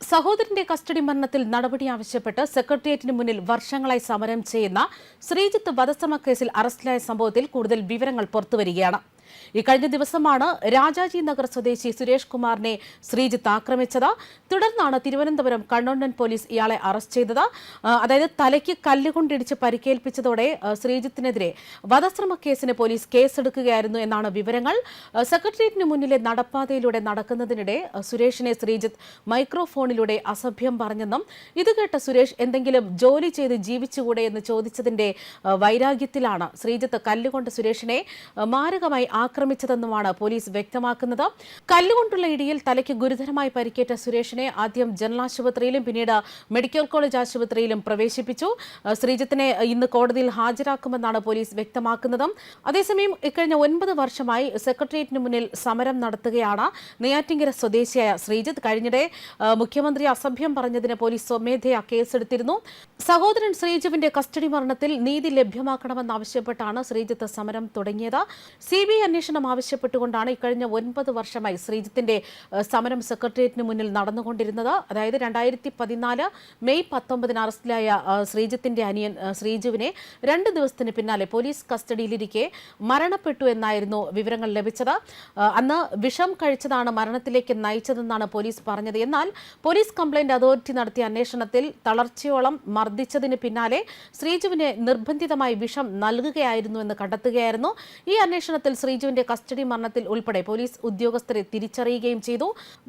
സഹോദരന്റെ കസ്റ്റഡി മരണത്തിൽ നടപടി ആവശ്യപ്പെട്ട് സെക്രട്ടേറിയറ്റിന് മുന്നിൽ വർഷങ്ങളായി സമരം ചെയ്യുന്ന ശ്രീജിത്ത് വധശ്രമ കേസിൽ അറസ്റ്റിലായ സംഭവത്തിൽ കൂടുതൽ വിവരങ്ങൾ പുറത്തുവരികയാണ്. ഇക്കഴിഞ്ഞ ദിവസമാണ് രാജാജി നഗർ സ്വദേശി സുരേഷ് കുമാറിനെ ശ്രീജിത്ത് ആക്രമിച്ചത്. തുടർന്നാണ് തിരുവനന്തപുരം കണ്ണോണ്ടൻ പോലീസ് ഇയാളെ അറസ്റ്റ് ചെയ്തത്. അതായത് തലയ്ക്ക് കല്ലുകൊണ്ടിടിച്ച് പരിക്കേൽപ്പിച്ചതോടെ ശ്രീജിത്തിനെതിരെ വധശ്രമ കേസിന് പോലീസ് കേസെടുക്കുകയായിരുന്നു എന്നാണ് വിവരങ്ങൾ. സെക്രട്ടേറിയറ്റിന് മുന്നിലെ നടപ്പാതയിലൂടെ നടക്കുന്നതിനിടെ സുരേഷിനെ ശ്രീജിത്ത് മൈക്രോഫോണിലൂടെ അസഭ്യം പറഞ്ഞെന്നും ഇത് കേട്ട സുരേഷ് എന്തെങ്കിലും ജോലി ചെയ്ത് ജീവിച്ചുകൂടെ എന്ന് ചോദിച്ചതിന്റെ വൈരാഗ്യത്തിലാണ് ശ്രീജിത്ത് കല്ലുകൊണ്ട് സുരേഷിനെ മാരകമായി ആക്രമിച്ചതെന്നുമാണ് പോലീസ് വ്യക്തമാക്കുന്നത്. കല്ലുകൊണ്ടുള്ള ഇടിയിൽ തലയ്ക്ക് ഗുരുതരമായി പരിക്കേറ്റ സുരേഷിനെ ആദ്യം ജനറൽ ആശുപത്രിയിലും പിന്നീട് മെഡിക്കൽ കോളേജ് ആശുപത്രിയിലും പ്രവേശിപ്പിച്ചു. ശ്രീജിത്തിനെ ഇന്ന് കോടതിയിൽ ഹാജരാക്കുമെന്നാണ് പോലീസ് വ്യക്തമാക്കുന്നത്. അതേസമയം ഇക്കഴിഞ്ഞ 9 വർഷമായി സെക്രട്ടേറിയറ്റിന് മുന്നിൽ സമരം നടത്തുകയാണ് നെയ്യാറ്റിൻകര സ്വദേശിയായ ശ്രീജിത്ത്. കഴിഞ്ഞിടെ മുഖ്യമന്ത്രി അസഭ്യം പറഞ്ഞതിന് പോലീസ് സ്വമേധയാ കേസെടുത്തിരുന്നു. സഹോദരൻ ശ്രീജുവിന്റെ കസ്റ്റഡി മരണത്തിൽ നീതി ലഭ്യമാക്കണമെന്നാവശ്യപ്പെട്ടാണ് ശ്രീജിത്ത് സമരം തുടങ്ങിയത്. CBI അന്വേഷണം ആവശ്യപ്പെട്ടുകൊണ്ടാണ് ഇക്കഴിഞ്ഞ 9 വർഷമായി ശ്രീജിത്തിന്റെ സമരം സെക്രട്ടേറിയറ്റിന് മുന്നിൽ നടന്നുകൊണ്ടിരുന്നത്. അതായത് 2014 മെയ് 19 അറസ്റ്റിലായ ശ്രീജിത്തിന്റെ അനിയൻ ശ്രീജുവിനെ 2 ദിവസത്തിന് പിന്നാലെ പോലീസ് കസ്റ്റഡിയിലിരിക്കെ മരണപ്പെട്ടു എന്നായിരുന്നു വിവരങ്ങൾ ലഭിച്ചത്. അന്ന് വിഷം കഴിച്ചതാണ് മരണത്തിലേക്ക് നയിച്ചതെന്നാണ് പോലീസ് പറഞ്ഞത്. എന്നാൽ പോലീസ് കംപ്ലയിന്റ് അതോറിറ്റി നടത്തിയ അന്വേഷണത്തിൽ തളർച്ചയോളം മർദ്ദിച്ചതിന് പിന്നാലെ ശ്രീജുവിനെ നിർബന്ധിതമായി വിഷം നൽകുകയായിരുന്നു എന്ന് കണ്ടെത്തുകയായിരുന്നു. ഈ അന്വേഷണത്തിൽ ശ്രീജുവിന്റെ കസ്റ്റഡി മരണത്തിൽ ഉൾപ്പെടെ പോലീസ് ഉദ്യോഗസ്ഥരെ തിരിച്ചറിയുകയും ചെയ്തു.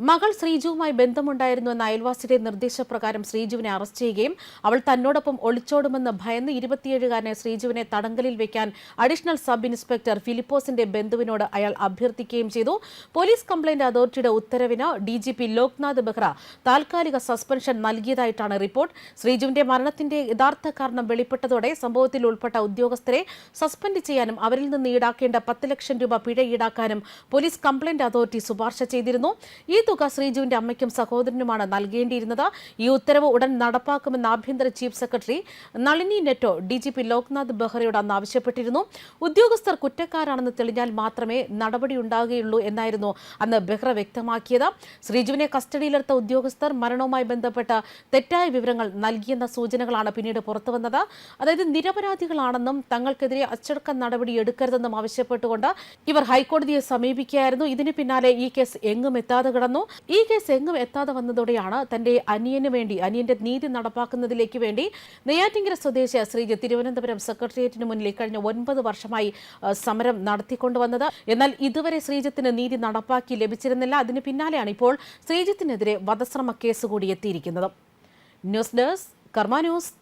മകൾ ശ്രീജുവുമായി ബന്ധമുണ്ടായിരുന്നു എന്ന അയൽവാസിയുടെ നിർദ്ദേശപ്രകാരം ശ്രീജുവിനെ അറസ്റ്റ് ചെയ്യുകയും അവൾ തന്നോടൊപ്പം ഒളിച്ചോടുമെന്ന് ഭയന്ന് 27-കാരനെ ശ്രീജുവിനെ തടങ്കലിൽ വെക്കാൻ അഡീഷണൽ സബ് ഇൻസ്പെക്ടർ ഫിലിപ്പോസിന്റെ ബന്ധുവിനോട് അയാൾ അഭ്യർത്ഥിക്കുകയും ചെയ്തു. പോലീസ് കംപ്ലയിന്റ് അതോറിറ്റിയുടെ ഉത്തരവിന് DGP ലോക്നാഥ് ബെഹ്റ താൽക്കാലിക സസ്പെൻഷൻ നൽകിയതായിട്ടാണ് റിപ്പോർട്ട്. ശ്രീജുവിന്റെ മരണത്തിന്റെ യഥാർത്ഥ കാരണം വെളിപ്പെട്ടതോടെ സംഭവത്തിൽ ഉൾപ്പെട്ട ഉദ്യോഗസ്ഥരെ സസ്പെൻഡ് ചെയ്യാനും അവരിൽ നിന്ന് ഈടാക്കേണ്ട 10 ലക്ഷം രൂപ പിഴ ഈടാക്കാനും പോലീസ് കംപ്ലയിന്റ് അതോറിറ്റി ശുപാർശ ചെയ്തിരുന്നു. ഈ തുക ശ്രീജുവിന്റെ അമ്മയ്ക്കും സഹോദരനുമാണ് നൽകേണ്ടിയിരുന്നത്. ഈ ഉത്തരവ് ഉടൻ നടപ്പാക്കുമെന്ന് ആഭ്യന്തര chief secretary Nalini Netto DGP Loknath ബെഹ്റയോട് അന്ന് ആവശ്യപ്പെട്ടിരുന്നു. ഉദ്യോഗസ്ഥർ കുറ്റക്കാരാണെന്ന് തെളിഞ്ഞാൽ മാത്രമേ നടപടിയുണ്ടാകുകയുള്ളൂ എന്നായിരുന്നു അന്ന് ബെഹ്റ വ്യക്തമാക്കിയത്. ശ്രീജുവിനെ കസ്റ്റഡിയിലെടുത്ത ഉദ്യോഗസ്ഥർ മരണവുമായി ബന്ധപ്പെട്ട തെറ്റായ വിവരങ്ങൾ നൽകിയെന്ന സൂചനകളാണ് പിന്നീട് പുറത്തുവന്നത്. അതായത് നിരപരാധികളാണെന്നും തങ്ങൾക്കെതിരെ അച്ചടക്ക നടപടി എടുക്കരുതെന്നും ആവശ്യപ്പെട്ടുകൊണ്ട് ഇവർ ഹൈക്കോടതിയെ സമീപിക്കുകയായിരുന്നു. ഇതിന് പിന്നാലെ ഈ കേസ് എങ്ങും എത്താതെ കിടന്നു. ഈ കേസ് എങ്ങും എത്താതെ വന്നതോടെയാണ് തന്റെ അനിയന്റെ നീതി നടപ്പാക്കുന്നതിലേക്ക് വേണ്ടി നെയ്യാറ്റിൻകര സ്വദേശിയ ശ്രീജിത്ത് തിരുവനന്തപുരം സെക്രട്ടേറിയറ്റിന് മുന്നിൽ കഴിഞ്ഞ 9 വർഷമായി സമരം നടത്തിക്കൊണ്ടുവന്നത്. എന്നാൽ ഇതുവരെ ശ്രീജിത്തിന് നീതി നടപ്പാക്കി ലഭിച്ചിരുന്നില്ല. അതിന് പിന്നാലെയാണ് ഇപ്പോൾ ശ്രീജിത്തിനെതിരെ വധശ്രമ കേസ് കൂടി എത്തിയിരിക്കുന്നത്. ന്യൂസ് ഡെസ്ക് കർമ്മ ന്യൂസ്.